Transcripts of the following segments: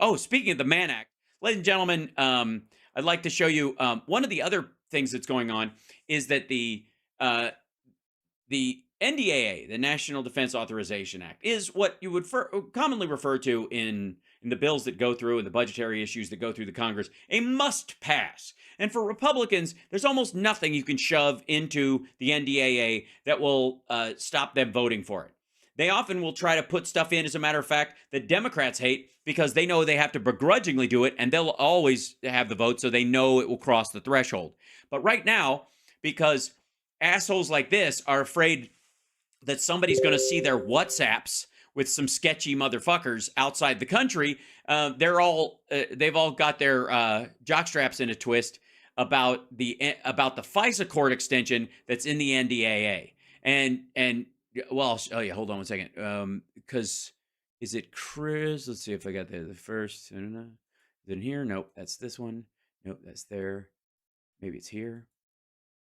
Oh, speaking of the Mann Act, ladies and gentlemen, I'd like to show you one of the other things that's going on is that the NDAA, the National Defense Authorization Act, is what you would commonly refer to in the bills that go through and the budgetary issues that go through the Congress, a must pass. And for Republicans, there's almost nothing you can shove into the NDAA that will stop them voting for it. They often will try to put stuff in, as a matter of fact, that Democrats hate because they know they have to begrudgingly do it, and they'll always have the vote, so they know it will cross the threshold. But right now, because assholes like this are afraid that somebody's going to see their WhatsApps with some sketchy motherfuckers outside the country, they've all got their jockstraps in a twist about the FISA court extension that's in the NDAA. And well, oh yeah, hold on one second. Because is it Chris? Let's see if I got the first. I don't know. Is it in here? Nope. That's this one. Nope. That's there. Maybe it's here.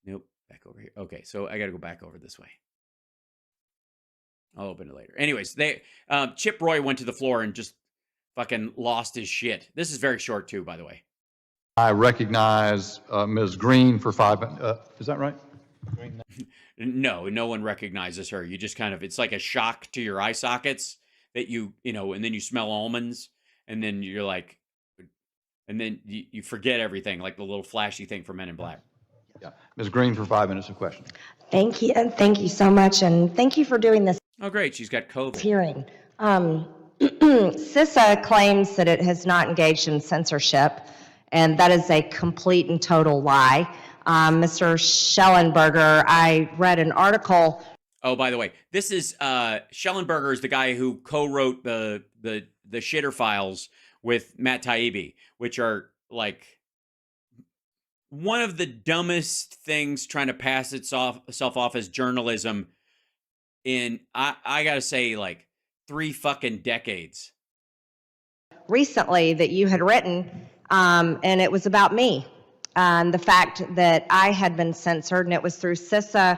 Nope. Back over here. Okay, so I got to go back over this way. I'll open it later. Anyways, Chip Roy went to the floor and just fucking lost his shit. This is very short too, by the way. I recognize Ms. Greene for 5 minutes. Is that right? No, no one recognizes her. You just kind of, it's like a shock to your eye sockets that you know, and then you smell almonds, and then you're like, and then you forget everything, like the little flashy thing for Men in Black. Yeah, Ms. Greene for 5 minutes of questioning. Thank you, and thank you so much, and thank you for doing this. Oh, great, she's got COVID. Hearing. CISA claims that it has not engaged in censorship, and that is a complete and total lie. Mr. Schellenberger, I read an article. Oh, by the way, this is Schellenberger is the guy who co-wrote the shitter files with Matt Taibbi, which are like one of the dumbest things trying to pass itself off as journalism in, I gotta say, like 3 fucking decades. Recently that you had written, and it was about me. The fact that I had been censored, and it was through CISA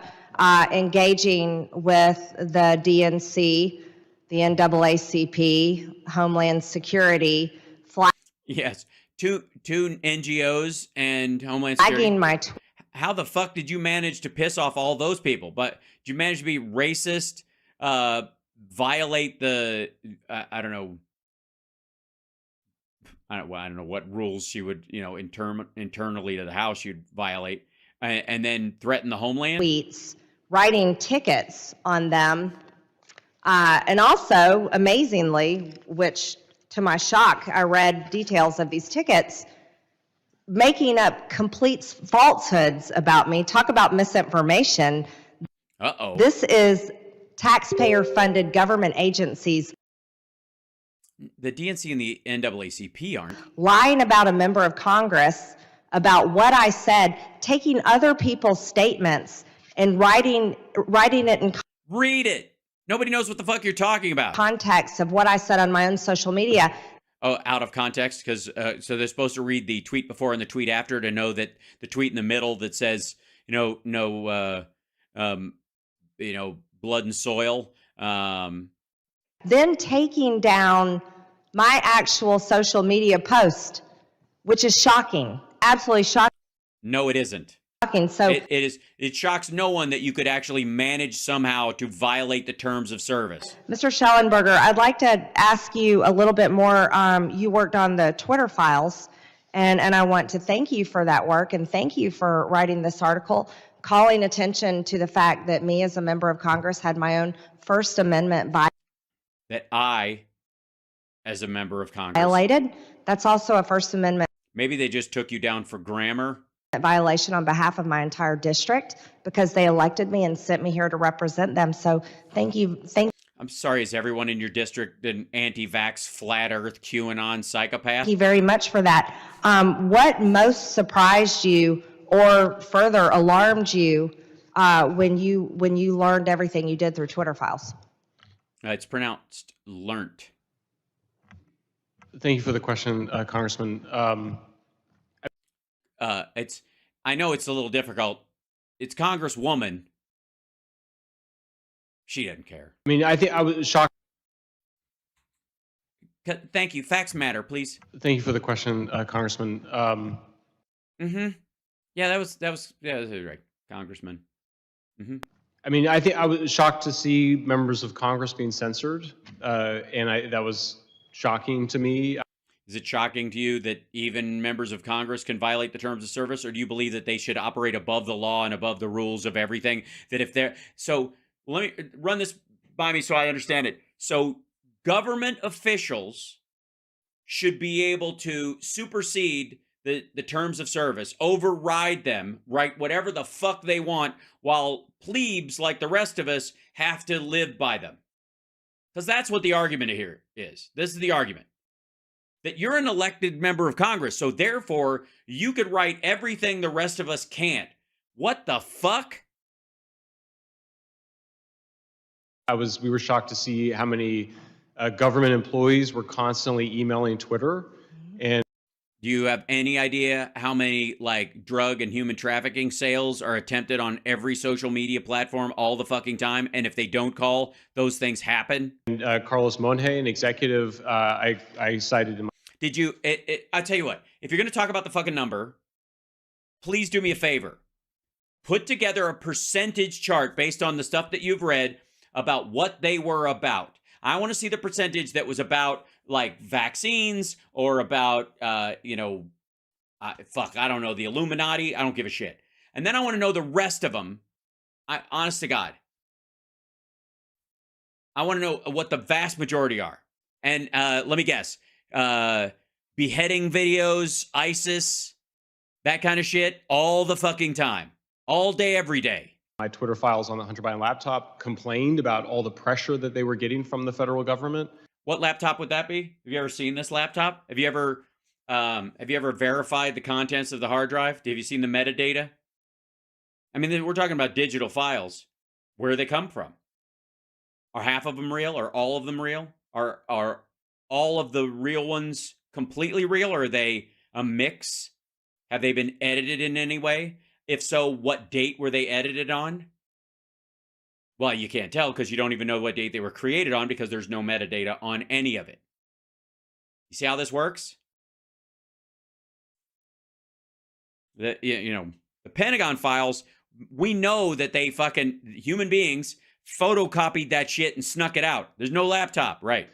engaging with the DNC, the NAACP, Homeland Security. Yes, two NGOs and Homeland Security. How the fuck did you manage to piss off all those people? But did you manage to be racist, violate the, I don't know what rules she would, internally to the House you'd violate, and then threaten the homeland? Tweets, writing tickets on them, and also, amazingly, which to my shock, I read details of these tickets, making up complete falsehoods about me. Talk about misinformation. Uh-oh. This is taxpayer-funded government agencies. The DNC and the NAACP aren't. Lying about a member of Congress, about what I said, taking other people's statements and writing it in Read it. Nobody knows what the fuck you're talking about. Context of what I said on my own social media. Oh, out of context? Because so they're supposed to read the tweet before and the tweet after to know that the tweet in the middle that says, no, blood and soil. Then taking down my actual social media post, which is shocking, absolutely shocking. No, it isn't. So it shocks no one that you could actually manage somehow to violate the terms of service. Mr. Schellenberger, I'd like to ask you a little bit more. You worked on the Twitter files, and I want to thank you for that work, and thank you for writing this article, calling attention to the fact that me as a member of Congress had my own First Amendment that I, as a member of Congress, violated. That's also a First Amendment. Maybe they just took you down for grammar. Violation on behalf of my entire district because they elected me and sent me here to represent them. So thank you. I'm sorry, is everyone in your district an anti-vax, flat earth, QAnon psychopath? Thank you very much for that. What most surprised you or further alarmed you when you learned everything you did through Twitter files? It's pronounced learnt. Thank you for the question, Congressman. I know it's a little difficult. It's Congresswoman. She doesn't care. I mean, I think I was shocked. Thank you. Facts matter, please. Thank you for the question, Congressman. Yeah, that was right, Congressman. I mean, I think I was shocked to see members of Congress being censored, and that was shocking to me. Is it shocking to you that even members of Congress can violate the terms of service, or do you believe that they should operate above the law and above the rules of everything? That if they're so, let me run this by me so I understand it. So, government officials should be able to supersede the terms of service, override them, write whatever the fuck they want, while plebes like the rest of us have to live by them. Because that's what the argument here is. This is the argument. That you're an elected member of Congress, so therefore you could write everything the rest of us can't. What the fuck? We were shocked to see how many government employees were constantly emailing Twitter. And do you have any idea how many like drug and human trafficking sales are attempted on every social media platform all the fucking time? And if they don't call, those things happen. And Carlos Monje, an executive, I cited in my. Did you? I'll tell you what. If you're going to talk about the fucking number, please do me a favor. Put together a percentage chart based on the stuff that you've read about what they were about. I want to see the percentage that was about like vaccines or about, I don't know, the Illuminati. I don't give a shit. And then I want to know the rest of them. Honest to God. I want to know what the vast majority are. And let me guess. Beheading videos, ISIS, that kind of shit, all the fucking time. All day, every day. My Twitter files on the Hunter Biden laptop complained about all the pressure that they were getting from the federal government. What laptop would that be? Have you ever seen this laptop? Have you ever verified the contents of the hard drive? Have you seen the metadata? I mean, we're talking about digital files. Where do they come from? Are half of them real? Are all of them real? Are all of the real ones completely real? Or are they a mix? Have they been edited in any way? If so, what date were they edited on? Well, you can't tell because you don't even know what date they were created on because there's no metadata on any of it. You see how this works? The Pentagon files, we know that they fucking, human beings, photocopied that shit and snuck it out. There's no laptop, right?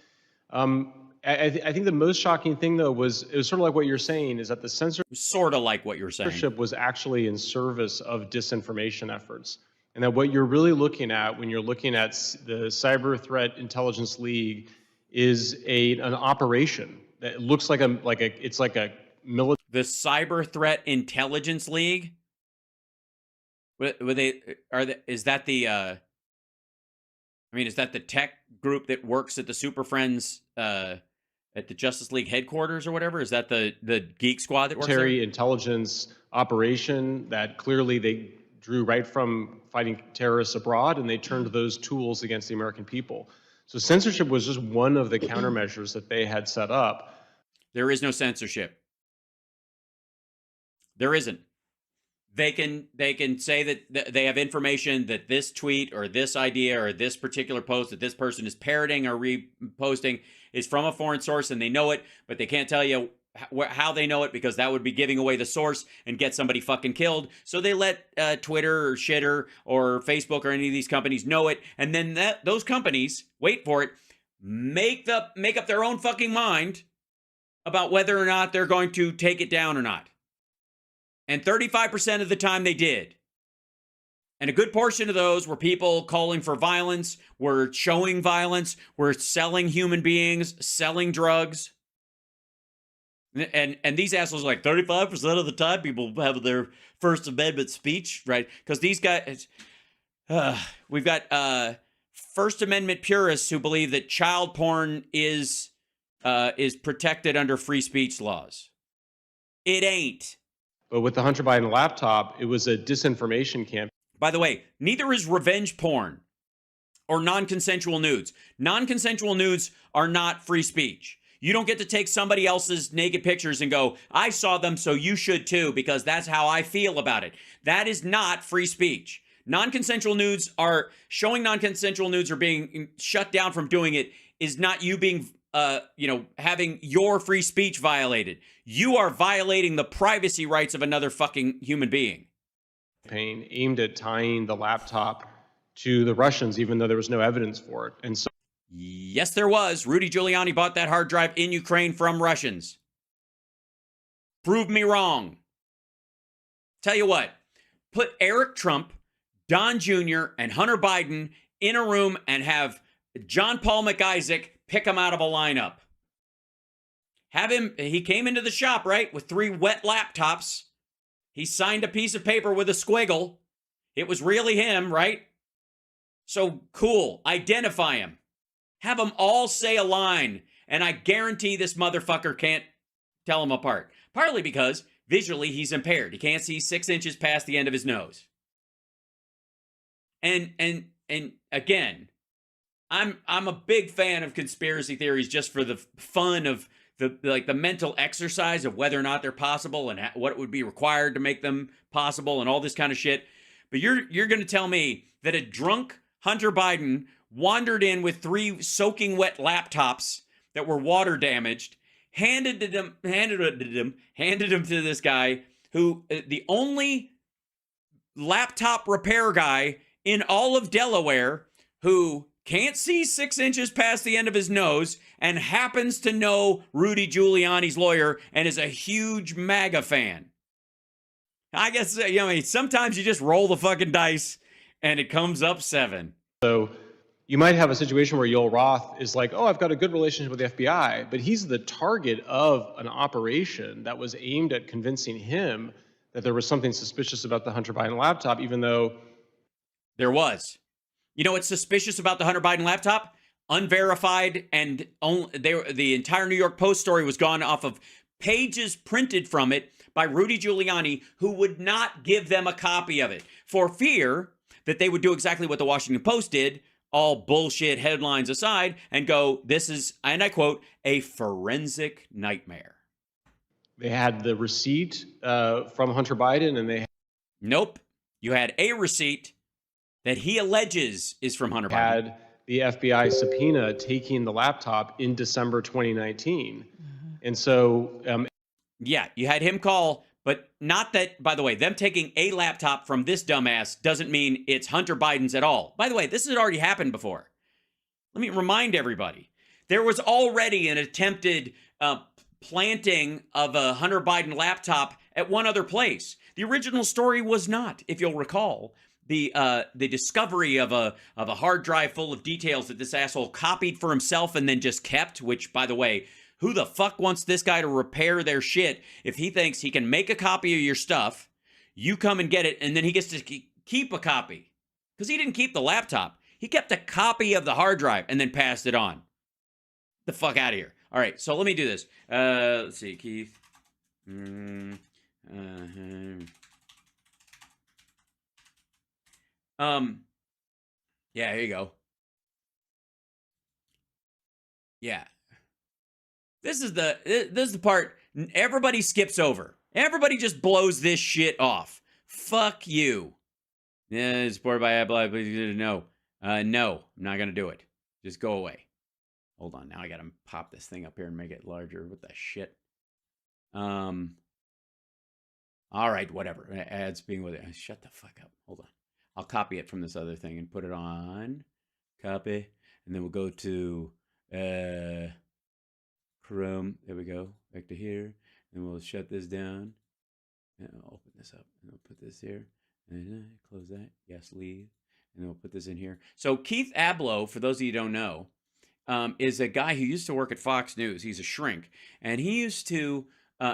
I think the most shocking thing, though, was it was sort of like what you're saying, is that the censorship Sort of like what you're saying. was actually in service of disinformation efforts. And that what you're really looking at when you're looking at the Cyber Threat Intelligence League is an operation that looks like a military. The Cyber Threat Intelligence League? Is that the tech group that works at the Super Friends at the Justice League headquarters or whatever? Is that the geek squad that works there? Military intelligence operation that clearly they drew right from fighting terrorists abroad, and they turned those tools against the American people. So censorship was just one of the countermeasures that they had set up. There is no censorship. There isn't. They can say that they have information that this tweet or this idea or this particular post that this person is parroting or reposting is from a foreign source, and they know it, but they can't tell you how they know it because that would be giving away the source and get somebody fucking killed. So they let Twitter or Shitter or Facebook or any of these companies know it, and then those companies, wait for it, make up their own fucking mind about whether or not they're going to take it down or not. And 35% of the time they did. And a good portion of those were people calling for violence, were showing violence, were selling human beings, selling drugs. And these assholes are like 35% of the time people have their First Amendment speech, right? Because these guys, we've got First Amendment purists who believe that child porn is protected under free speech laws. It ain't. But with the Hunter Biden laptop, it was a disinformation campaign. By the way, neither is revenge porn or non-consensual nudes. Non-consensual nudes are not free speech. You don't get to take somebody else's naked pictures and go, I saw them, so you should too, because that's how I feel about it. That is not free speech. Non-consensual nudes are, showing non-consensual nudes or being shut down from doing it is not you being having your free speech violated. You are violating the privacy rights of another fucking human being. Aimed at tying the laptop to the Russians, even though there was no evidence for it. And so, yes, there was. Rudy Giuliani bought that hard drive in Ukraine from Russians. Prove me wrong. Tell you what, put Eric Trump, Don Jr., and Hunter Biden in a room and have John Paul McIsaac pick him out of a lineup. Have him, he came into the shop, right, with 3 wet laptops. He signed a piece of paper with a squiggle. It was really him, right? So cool, identify him. Have them all say a line, and I guarantee this motherfucker can't tell them apart. Partly because visually he's impaired. He can't see 6 inches past the end of his nose. And again, I'm a big fan of conspiracy theories just for the fun of the mental exercise of whether or not they're possible and what would be required to make them possible and all this kind of shit. But you're going to tell me that a drunk Hunter Biden wandered in with 3 soaking wet laptops that were water damaged, handed them to this guy who the only laptop repair guy in all of Delaware who can't see 6 inches past the end of his nose and happens to know Rudy Giuliani's lawyer and is a huge MAGA fan. I guess, sometimes you just roll the fucking dice and it comes up 7. So you might have a situation where Yoel Roth is like, oh, I've got a good relationship with the FBI, but he's the target of an operation that was aimed at convincing him that there was something suspicious about the Hunter Biden laptop, even though there was. You know what's suspicious about the Hunter Biden laptop? Unverified, and the entire New York Post story was gone off of pages printed from it by Rudy Giuliani, who would not give them a copy of it for fear that they would do exactly what the Washington Post did, all bullshit headlines aside, and go, this is, and I quote, a forensic nightmare. They had the receipt from Hunter Biden, and they Nope. You had a receipt that he alleges is from Hunter Biden. Had the FBI subpoena taking the laptop in December 2019. And so... yeah, you had him call, but not that, by the way, them taking a laptop from this dumbass doesn't mean it's Hunter Biden's at all. By the way, this had already happened before. Let me remind everybody. There was already an attempted planting of a Hunter Biden laptop at one other place. The original story was not, if you'll recall, the discovery of a hard drive full of details that this asshole copied for himself and then just kept, which, by the way, who the fuck wants this guy to repair their shit if he thinks he can make a copy of your stuff, you come and get it, and then he gets to keep a copy? Because he didn't keep the laptop. He kept a copy of the hard drive and then passed it on. The fuck out of here. All right, so let me do this. Let's see, Keith. Yeah, here you go. Yeah. This is the part everybody skips over. Everybody just blows this shit off. Fuck you. Yeah, it's supported by Ablow. No. No, I'm not going to do it. Just go away. Hold on. Now I got to pop this thing up here and make it larger. What the shit? All right, whatever. Ads being with it. Shut the fuck up. Hold on. I'll copy it from this other thing and put it on. Copy. And then we'll go to Chrome. There we go. Back to here. And we'll shut this down. And I'll open this up. And we'll put this here. And close that. Yes, leave. And then we'll put this in here. So Keith Ablow, for those of you who don't know, is a guy who used to work at Fox News. He's a shrink. And he used to,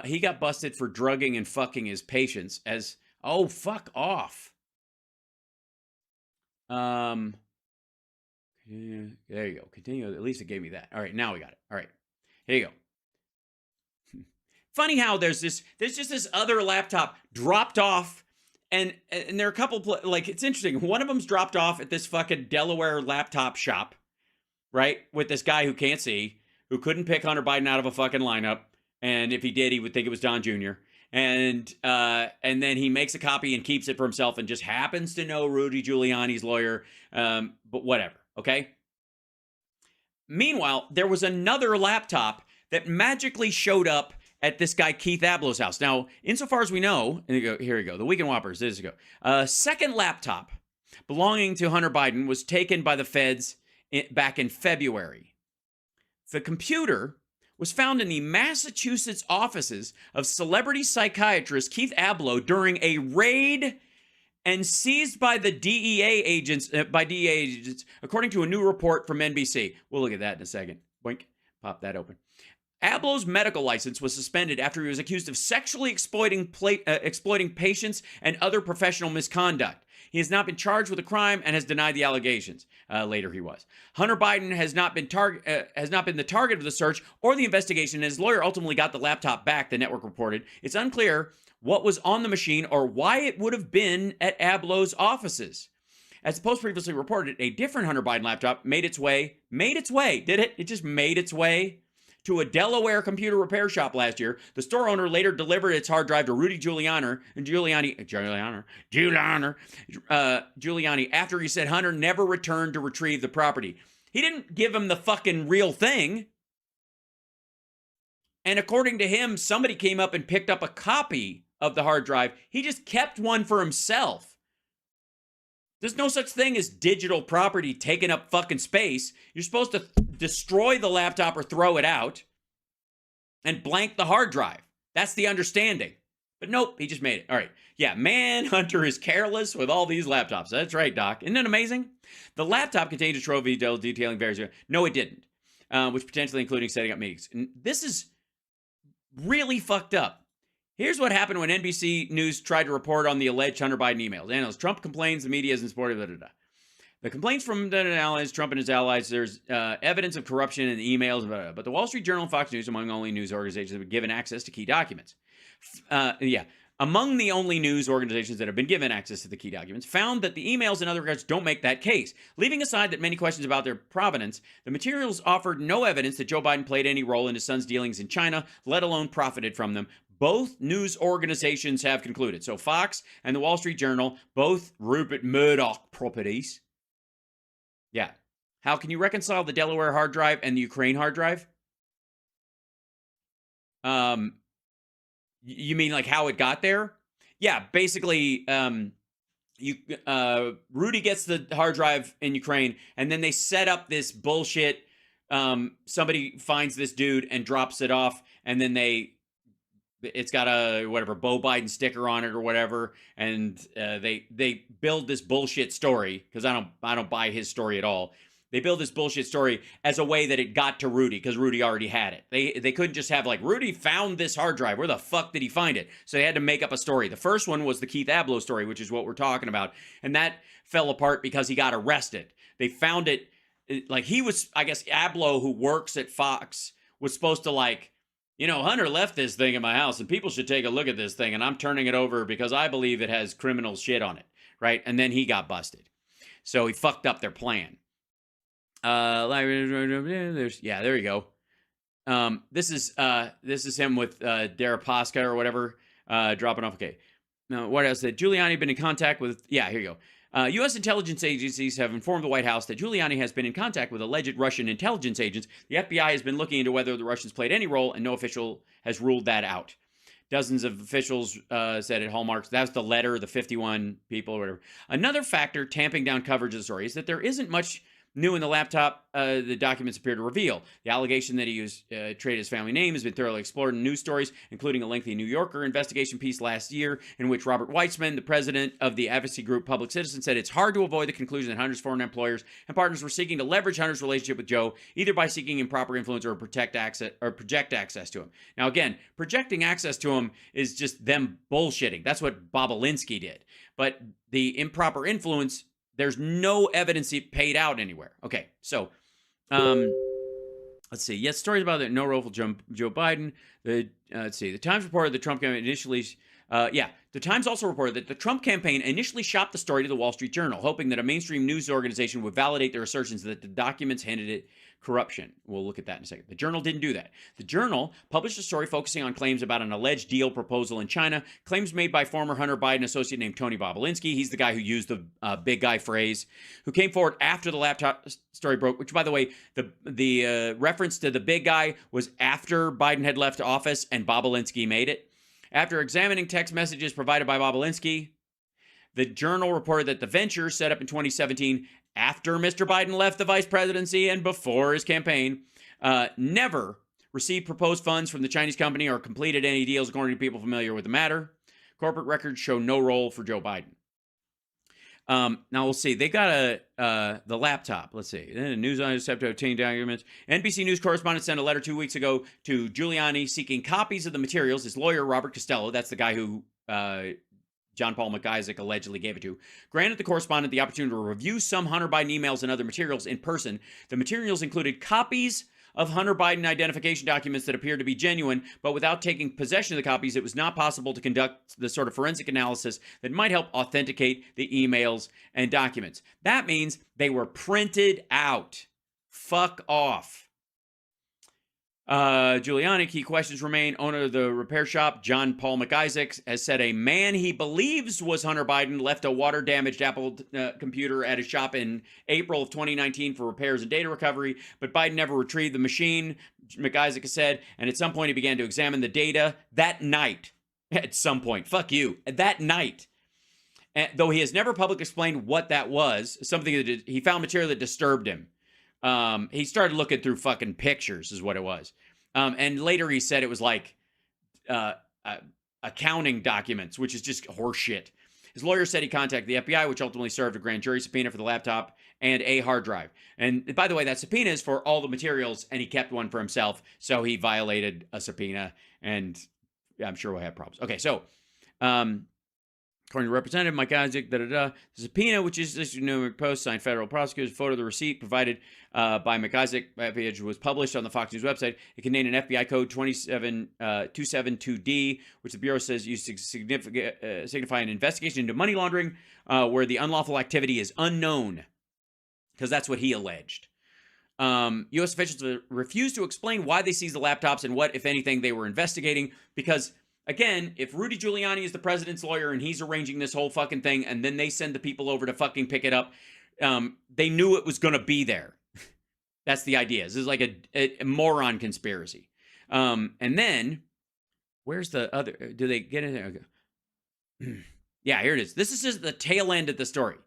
he got busted for drugging and fucking his patients as, oh, fuck off. Yeah, there you go. Continue. At least it gave me that. All right, now we got it. All right, here you go. Funny how there's just this other laptop dropped off, and there are a couple like it's interesting. One of them's dropped off at this fucking Delaware laptop shop, right? With this guy who can't see, who couldn't pick Hunter Biden out of a fucking lineup, and if he did, he would think it was Don Jr. And then he makes a copy and keeps it for himself and just happens to know Rudy Giuliani's lawyer. But whatever, okay? Meanwhile, there was another laptop that magically showed up at this guy Keith Ablow's house. Now, insofar as we know, here we go, the Weekend Whoppers, there you go. A second laptop belonging to Hunter Biden was taken by the feds back in February. The computer was found in the Massachusetts offices of celebrity psychiatrist Keith Ablow during a raid and seized by the DEA agents, according to a new report from NBC. We'll look at that in a second. Boink, pop that open. Ablow's medical license was suspended after he was accused of sexually exploiting patients and other professional misconduct. He has not been charged with a crime and has denied the allegations. Later he was. Hunter Biden has not been the target of the search or the investigation, and his lawyer ultimately got the laptop back, the network reported. It's unclear what was on the machine or why it would have been at Ablow's offices. As the Post previously reported, a different Hunter Biden laptop made its way, did it? It just made its way to a Delaware computer repair shop last year. The store owner later delivered its hard drive to Rudy Giuliani after he said Hunter never returned to retrieve the property. He didn't give him the fucking real thing. And according to him, somebody came up and picked up a copy of the hard drive. He just kept one for himself. There's no such thing as digital property taking up fucking space. You're supposed to destroy the laptop or throw it out and blank the hard drive. That's the understanding. But nope, he just made it. All right. Yeah, Manhunter is careless with all these laptops. That's right, Doc. Isn't it amazing? The laptop contained a trove detail detailing various... No, it didn't. Which potentially including setting up meetings. And this is really fucked up. Here's what happened when NBC News tried to report on the alleged Hunter Biden emails. Analyst Trump complains the media isn't supportive. The complaints from the allies, Trump and his allies, there's evidence of corruption in the emails, but the Wall Street Journal and Fox News, among only news organizations, have been given access to key documents. Among the only news organizations that have been given access to the key documents, found that the emails and other records don't make that case. Leaving aside that many questions about their provenance, the materials offered no evidence that Joe Biden played any role in his son's dealings in China, let alone profited from them. Both news organizations have concluded. So Fox and the Wall Street Journal, both Rupert Murdoch properties. Yeah. How can you reconcile the Delaware hard drive and the Ukraine hard drive? You mean like how it got there? Yeah, basically, Rudy gets the hard drive in Ukraine, and then they set up this bullshit. Somebody finds this dude and drops it off, and then it's got a whatever Beau Biden sticker on it or whatever, and they build this bullshit story because I don't buy his story at all. They build this bullshit story as a way that it got to Rudy because Rudy already had it. They couldn't just have like Rudy found this hard drive. Where the fuck did he find it? So they had to make up a story. The first one was the Keith Ablow story, which is what we're talking about, and that fell apart because he got arrested. They found it like he was, I guess, Ablow, who works at Fox, was supposed to like. Hunter left this thing in my house and people should take a look at this thing and I'm turning it over because I believe it has criminal shit on it, right? And then he got busted. So he fucked up their plan. There you go. This is him with Deripaska or whatever, dropping off. Okay. Now, what else? That Giuliani been in contact with, here you go. U.S. intelligence agencies have informed the White House that Giuliani has been in contact with alleged Russian intelligence agents. The FBI has been looking into whether the Russians played any role, and no official has ruled that out. Dozens of officials said at Hallmark, that's the letter, the 51 people or whatever. Another factor tamping down coverage of the story is that there isn't much new in the laptop the documents appear to reveal. The allegation that he used traded his family name has been thoroughly explored in news stories, including a lengthy New Yorker investigation piece last year in which Robert Weitzman, the president of the advocacy group Public Citizen, said it's hard to avoid the conclusion that Hunter's foreign employers and partners were seeking to leverage Hunter's relationship with Joe, either by seeking improper influence or project access to him. Now again, projecting access to him is just them bullshitting. That's what Bobolinsky did. But the improper influence, there's no evidence he paid out anywhere. Okay, so let's see. Yes, stories about the no role for Joe Biden. Let's see. The Times reported the Trump campaign initially. The Times also reported that the Trump campaign initially shopped the story to the Wall Street Journal, hoping that a mainstream news organization would validate their assertions that the documents hinted it corruption. We'll look at that in a second. The Journal didn't do that. The Journal published a story focusing on claims about an alleged deal proposal in China, claims made by former Hunter Biden associate named Tony Bobulinski. He's the guy who used the big guy phrase, who came forward after the laptop story broke, which, by the way, the reference to the big guy was after Biden had left office and Bobulinski made it. After examining text messages provided by Bobulinski, the Journal reported that the venture, set up in 2017 after Mr. Biden left the vice presidency and before his campaign, never received proposed funds from the Chinese company or completed any deals, according to people familiar with the matter. Corporate records show no role for Joe Biden. Now we'll see. They got the laptop. Let's see. News on to obtain documents. NBC News correspondent sent a letter 2 weeks ago to Giuliani seeking copies of the materials. His lawyer, Robert Costello, that's the guy who John Paul McIsaac allegedly gave it to, granted the correspondent the opportunity to review some Hunter Biden emails and other materials in person. The materials included copies of Hunter Biden identification documents that appeared to be genuine, but without taking possession of the copies, it was not possible to conduct the sort of forensic analysis that might help authenticate the emails and documents. That means they were printed out. Fuck off. Giuliani, key questions remain. Owner of the repair shop, John Paul McIsaac, has said a man he believes was Hunter Biden left a water-damaged Apple computer at his shop in April of 2019 for repairs and data recovery, but Biden never retrieved the machine, McIsaac has said, and at some point he began to examine the data that night. At some point. Fuck you. That night. Though he has never publicly explained what that was, something that he found material that disturbed him. He started looking through fucking pictures is what it was. And later he said it was like accounting documents, which is just horseshit. His lawyer said he contacted the FBI, which ultimately served a grand jury subpoena for the laptop and a hard drive. And by the way, that subpoena is for all the materials, and he kept one for himself, so he violated a subpoena, and I'm sure we'll have problems. Okay, so according to Representative Mike Isaac, the subpoena, which is issued in New York Post, signed federal prosecutors, photo of the receipt provided by McIsaac, was published on the Fox News website. It contained an FBI code 272D, which the Bureau says used to signify an investigation into money laundering where the unlawful activity is unknown, because that's what he alleged. U.S. officials refused to explain why they seized the laptops and what, if anything, they were investigating, because again, if Rudy Giuliani is the president's lawyer and he's arranging this whole fucking thing, and then they send the people over to fucking pick it up, they knew it was going to be there. That's the idea. This is like a moron conspiracy. And then, where's the other? Do they get in there? Okay. Yeah, here it is. This is just the tail end of the story.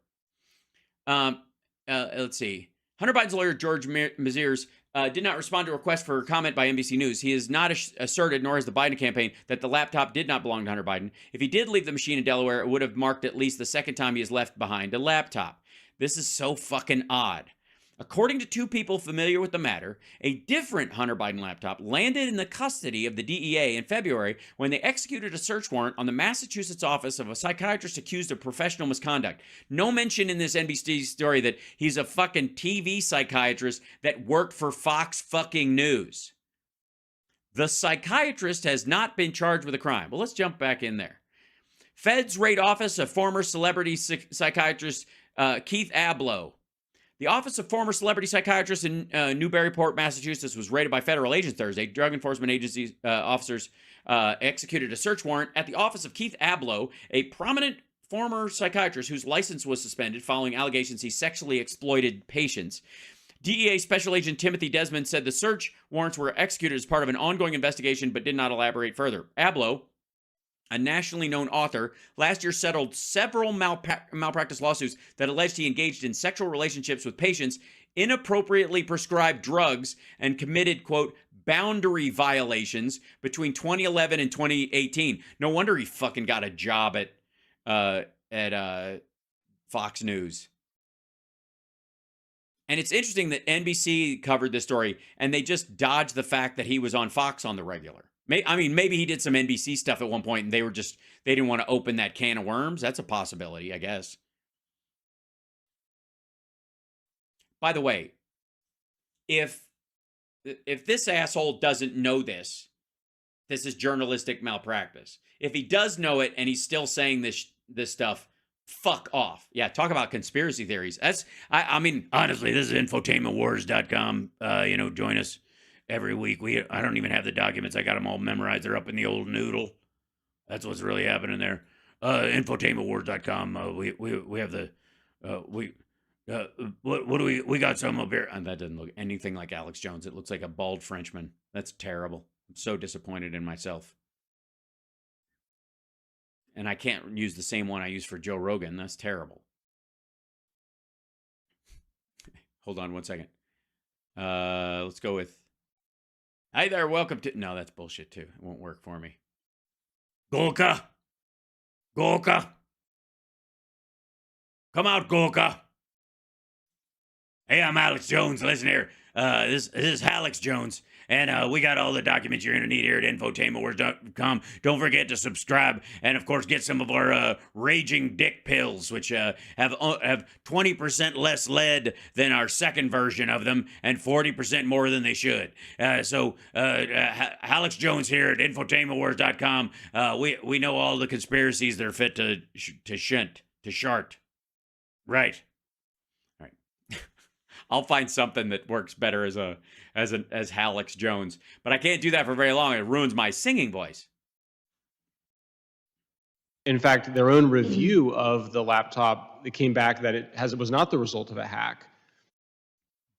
Let's see. Hunter Biden's lawyer, George Meziers, did not respond to a request for comment by NBC News. He has not asserted, nor has the Biden campaign, that the laptop did not belong to Hunter Biden. If he did leave the machine in Delaware, it would have marked at least the second time he has left behind a laptop. This is so fucking odd. According to two people familiar with the matter, a different Hunter Biden laptop landed in the custody of the DEA in February when they executed a search warrant on the Massachusetts office of a psychiatrist accused of professional misconduct. No mention in this NBC story that he's a fucking TV psychiatrist that worked for Fox fucking News. The psychiatrist has not been charged with a crime. Well, let's jump back in there. Feds raid office of former celebrity psychiatrist Keith Ablow. The office of former celebrity psychiatrist in Newburyport, Massachusetts, was raided by federal agents Thursday. Drug Enforcement Agency officers executed a search warrant at the office of Keith Ablow, a prominent former psychiatrist whose license was suspended following allegations he sexually exploited patients. DEA Special Agent Timothy Desmond said the search warrants were executed as part of an ongoing investigation, but did not elaborate further. Ablow, a nationally known author, last year settled several malpractice lawsuits that alleged he engaged in sexual relationships with patients, inappropriately prescribed drugs, and committed, quote, boundary violations between 2011 and 2018. No wonder he fucking got a job at Fox News. And it's interesting that NBC covered this story, and they just dodged the fact that he was on Fox on the regular. I mean, maybe he did some NBC stuff at one point and they didn't want to open that can of worms. That's a possibility, I guess. By the way, if this asshole doesn't know this is journalistic malpractice. If he does know it and he's still saying this stuff, fuck off. Yeah, talk about conspiracy theories. I mean, honestly, this is infotainmentwars.com. Join us every week. I don't even have the documents. I got them all memorized. They're up in the old noodle. That's what's really happening there. Infotainmentwars.com. We have the what do we got some up here? And that doesn't look anything like Alex Jones. It looks like a bald Frenchman. That's terrible. I'm so disappointed in myself. And I can't use the same one I use for Joe Rogan. That's terrible. Hold on one second. Let's go with, hi there, welcome to, no, that's bullshit too. It won't work for me. Gorka. Come out, Gorka. Hey, I'm Alex Jones. Listen here. This is Alex Jones. And we got all the documents you're going to need here at infotainmentwars.com. Don't forget to subscribe. And, of course, get some of our raging dick pills, which have 20% less lead than our second version of them and 40% more than they should. So Alex Jones here at infotainmentwars.com. We know all the conspiracies that are fit to shart. Right. All right. I'll find something that works better as Alex Jones, but I can't do that for very long. It ruins my singing voice. In fact, their own review of the laptop, it came back that it was not the result of a hack.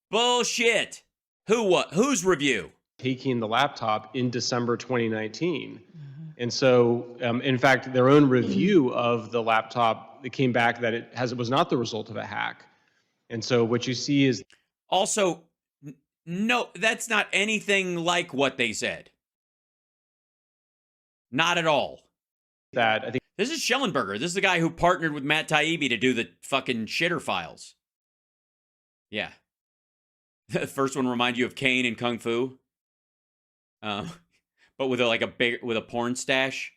Bullshit. Whose review? Taking the laptop in December 2019. And so, in fact, their own review of the laptop, it came back that it was not the result of a hack. And so what you see is... Also, no, that's not anything like what they said. Not at all. That I think this is Schellenberger. This is the guy who partnered with Matt Taibbi to do the fucking shitter files. Yeah. The first one remind you of Kane in Kung Fu. But with a porn stash.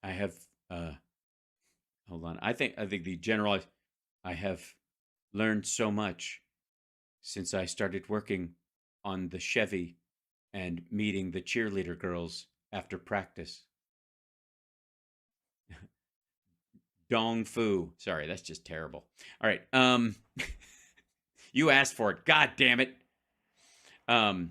I have hold on. I think the general, I have learned so much since I started working on the Chevy and meeting the cheerleader girls after practice. Dong Fu. Sorry, that's just terrible. All right. You asked for it. God damn it. To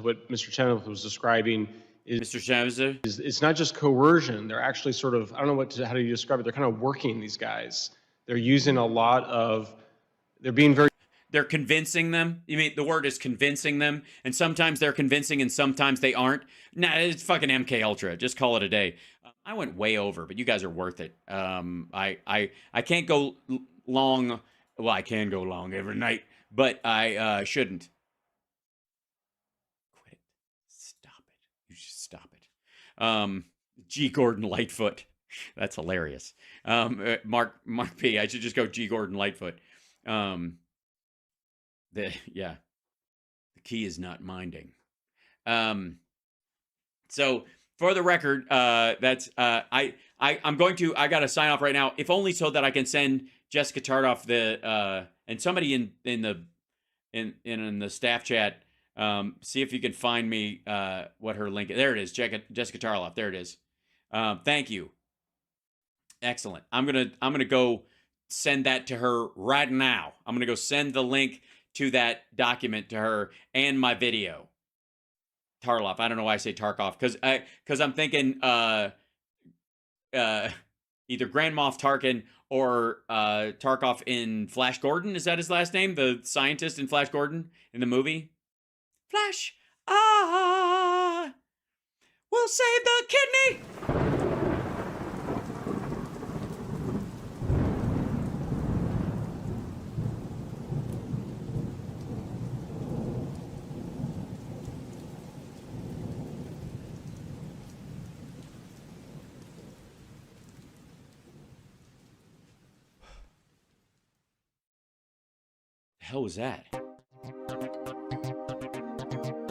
what Mr. Chenoweth was describing is Mr. Chenoweth? It's not just coercion. They're actually sort of, I don't know how do you describe it. They're kind of working these guys. They're using a lot of, they're convincing them. You mean the word is convincing them, and sometimes they're convincing and sometimes they aren't. Nah, it's fucking MK Ultra. Just call it a day. I went way over, but you guys are worth it. I can't go long. Well, I can go long every night, but I shouldn't. Quit it. Stop it. You should stop it. G. Gordon Lightfoot. That's hilarious. Mark P. I should just go G. Gordon Lightfoot. The key is not minding. So for the record, that's I gotta sign off right now, if only so that I can send Jessica Tardoff and somebody in the staff chat, see if you can find me what her link is. There it is. Jessica Tardoff. There it is. Thank you. Excellent. I'm gonna go send that to her right now. I'm gonna go send the link to that document to her and my video. Tarloff. I don't know why I say Tarkov, because I'm thinking either Grand Moff Tarkin or Tarkov in Flash Gordon. Is that his last name? The scientist in Flash Gordon in the movie? Flash. We'll save the kidney. The hell was that?